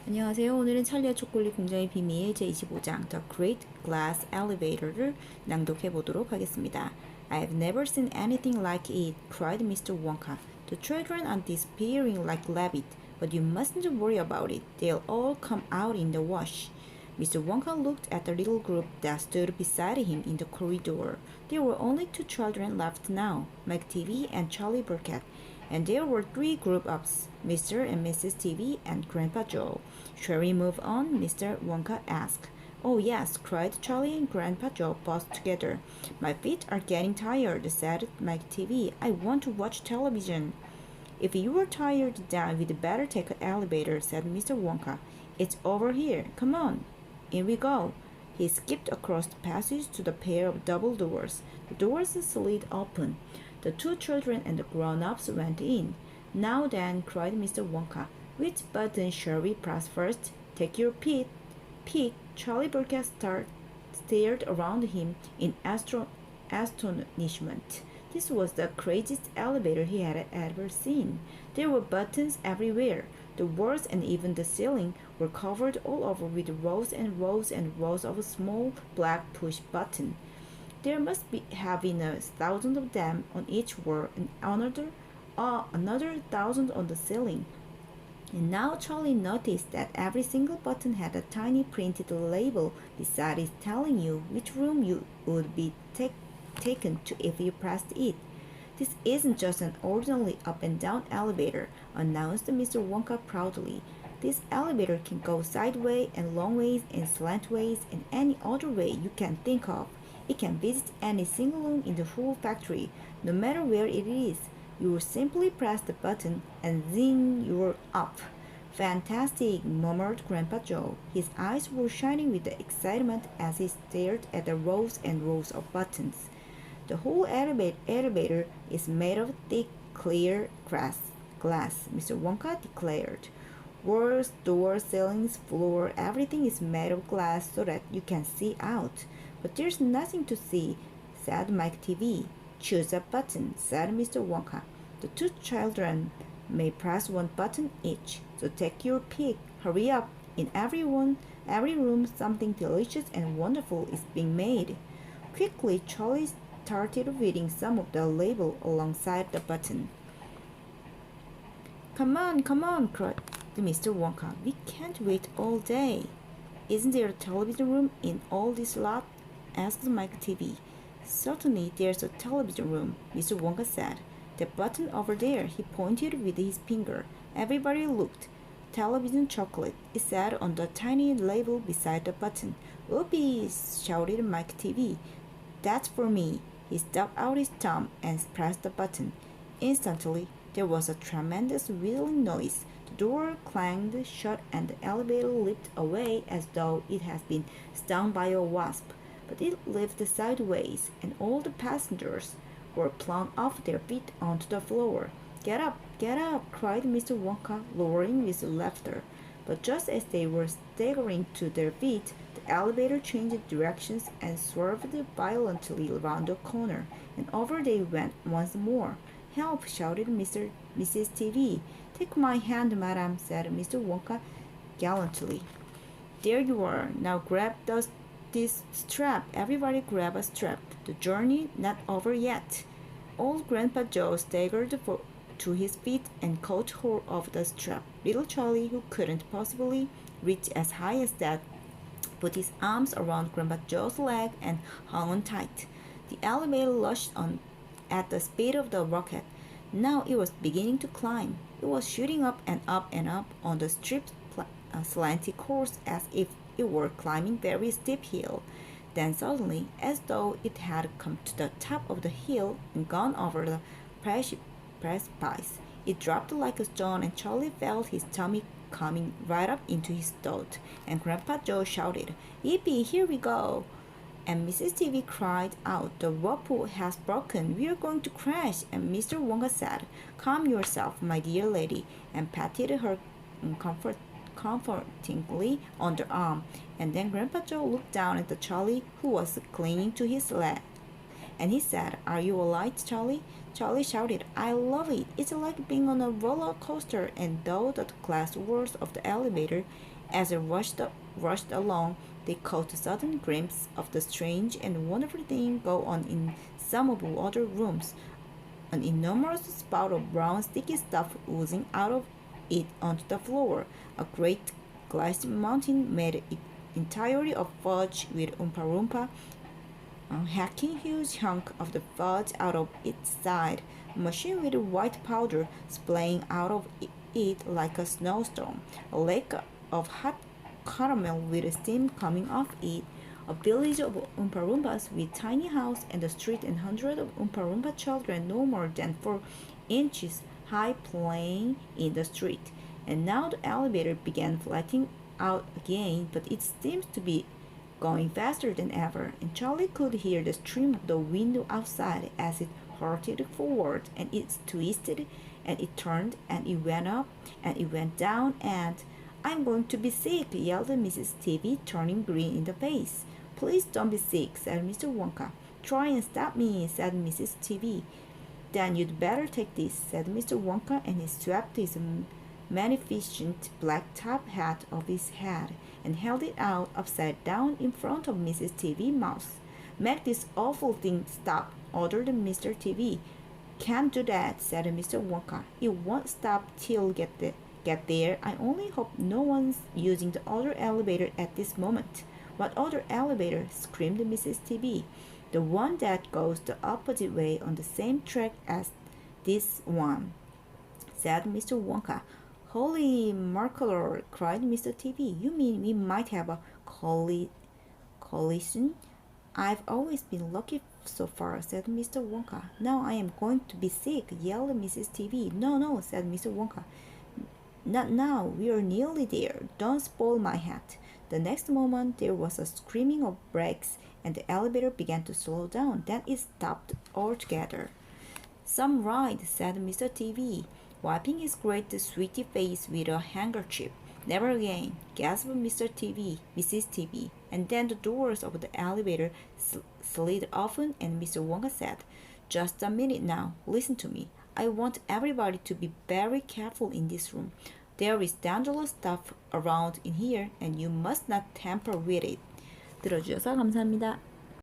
안녕하세요. 오늘은 찰리와 초콜릿 공장의 비밀 제25장 The Great Glass Elevator를 낭독해 보도록 하겠습니다. I've never seen anything like it, cried Mr. Wonka. The children are disappearing like rabbits, but you mustn't worry about it. They'll all come out in the wash. Mr. Wonka looked at the little group that stood beside him in the corridor. There were only two children left now, Mike TV and Charlie Burkett, and there were three group-ups, Mr. and Mrs. TV and Grandpa Joe. Shall we move on? Mr. Wonka asked. Oh yes, cried Charlie and Grandpa Joe both together. My feet are getting tired, said Mike TV. I want to watch television. If you are tired, then we'd better take an elevator, said Mr. Wonka. It's over here. Come on. In we go. He skipped across the passage to the pair of double doors. The doors slid open. The two children and the grown-ups went in. Now then, cried Mr. Wonka, which button shall we press first? Take your pick. Charlie Burkett stared around him in astonishment. This was the craziest elevator he had ever seen. There were buttons everywhere. The walls and even the ceiling were covered all over with rows and rows and rows of small black push buttons. There must have been 1,000 of them on each wall and another 1,000 on the ceiling. And now Charlie noticed that every single button had a tiny printed label beside it telling you which room you would be taken to if you pressed it. This isn't just an ordinary up and down elevator, announced Mr. Wonka proudly. This elevator can go sideways and long ways and slant ways and any other way you can think of. It can visit any single room in the whole factory, no matter where it is. You will simply press the button and zing, you're up. Fantastic, murmured Grandpa Joe. His eyes were shining with the excitement as he stared at the rows and rows of buttons. The whole elevator is made of thick, clear glass, Mr. Wonka declared. Walls, doors, ceilings, floor, everything is made of glass so that you can see out. But there's nothing to see, said Mike TV. Choose a button, said Mr. Wonka. The two children may press one button each, so take your pick. Hurry up. In every room, something delicious and wonderful is being made. Quickly, Charlie started reading some of the label alongside the button. Come on, cried Mr. Wonka. We can't wait all day. Isn't there a television room in all this lot? Asked Mike TV. Certainly there's a television room, Mr. Wonka said. That button over there, he pointed with his finger. Everybody looked. Television chocolate, it said on the tiny label beside the button. Whoopee! Shouted Mike TV. That's for me. He stuck out his thumb and pressed the button. Instantly, there was a tremendous whistling noise. The door clanged shut and the elevator leaped away as though it had been stung by a wasp. But it lived sideways, and all the passengers were flung off their feet onto the floor. Get up, cried Mr. Wonka, lowering with laughter. But just as they were staggering to their feet, the elevator changed directions and swerved violently around the corner, and over they went once more. Help! Shouted Mrs. TV. Take my hand, madam, said Mr. Wonka gallantly. There you are. Now grab this strap. Everybody grab a strap. The journey not over yet. Old Grandpa Joe staggered to his feet and caught hold of the strap. Little Charlie, who couldn't possibly reach as high as that, put his arms around Grandpa Joe's leg and hung on tight. The elevator rushed on at the speed of the rocket. Now it was beginning to climb. It was shooting up and up and up on the steep, slanty course as if it were climbing very steep hill. Then suddenly, as though it had come to the top of the hill and gone over the precipice, it dropped like a stone and Charlie felt his tummy coming right up into his throat, and Grandpa Joe shouted, Yippee, here we go! And Mrs. TV cried out, the rope has broken, we are going to crash, and Mr. Wonka said, calm yourself, my dear lady, and patted her comfortingly on the arm, and then Grandpa Joe looked down at the Charlie who was clinging to his leg. And he said, are you all right, Charlie? Charlie shouted, I love it. It's like being on a roller coaster. And though the glass walls of the elevator, as it rushed along, they caught a sudden glimpse of the strange and wonderful thing go on in some of the other rooms. An enormous spout of brown sticky stuff oozing out of it onto the floor. A great glass mountain made entirely of fudge with Oompa Loompa hacking huge hunk of the fudge out of its side. A machine with white powder splaying out of it like a snowstorm. A lake of hot caramel with steam coming off it. A village of Oompa Loompas with tiny house and a street and hundreds of Oompa Loompa children no more than 4 inches high playing in the street. And now the elevator began flattening out again, but it seems to be going faster than ever, and Charlie could hear the stream of the wind outside as it hurtled forward, and it twisted, and it turned, and it went up, and it went down, and I'm going to be sick, yelled Mrs. Stevie, turning green in the face. Please don't be sick, said Mr. Wonka. Try and stop me, said Mrs. Stevie. Then you'd better take this, said Mr. Wonka, and he swept his magnificent black top hat off his head and held it out upside down in front of Mrs. T.V. Mouse. Make this awful thing stop, ordered Mr. T.V. Can't do that, said Mr. Wonka. It won't stop till get there. I only hope no one's using the other elevator at this moment. What other elevator? Screamed Mrs. T.V. The one that goes the opposite way on the same track as this one, said Mr. Wonka. Holy mackerel, cried Mr. T.V. You mean we might have a collision? I've always been lucky so far, said Mr. Wonka. Now I am going to be sick, yelled Mrs. T.V. No, no, said Mr. Wonka. Not now, we're nearly there. Don't spoil my hat. The next moment there was a screaming of brakes and the elevator began to slow down. Then it stopped altogether. Some ride, said Mr. T.V., wiping his great sweetie face with a handkerchief. Never again, gasped Mrs. T.V., and then the doors of the elevator slid open and Mr. Wonka said, Just a minute now, listen to me. I want everybody to be very careful in this room. There is dangerous stuff around in here and you must not tamper with it. 들어주셔서 감사합니다.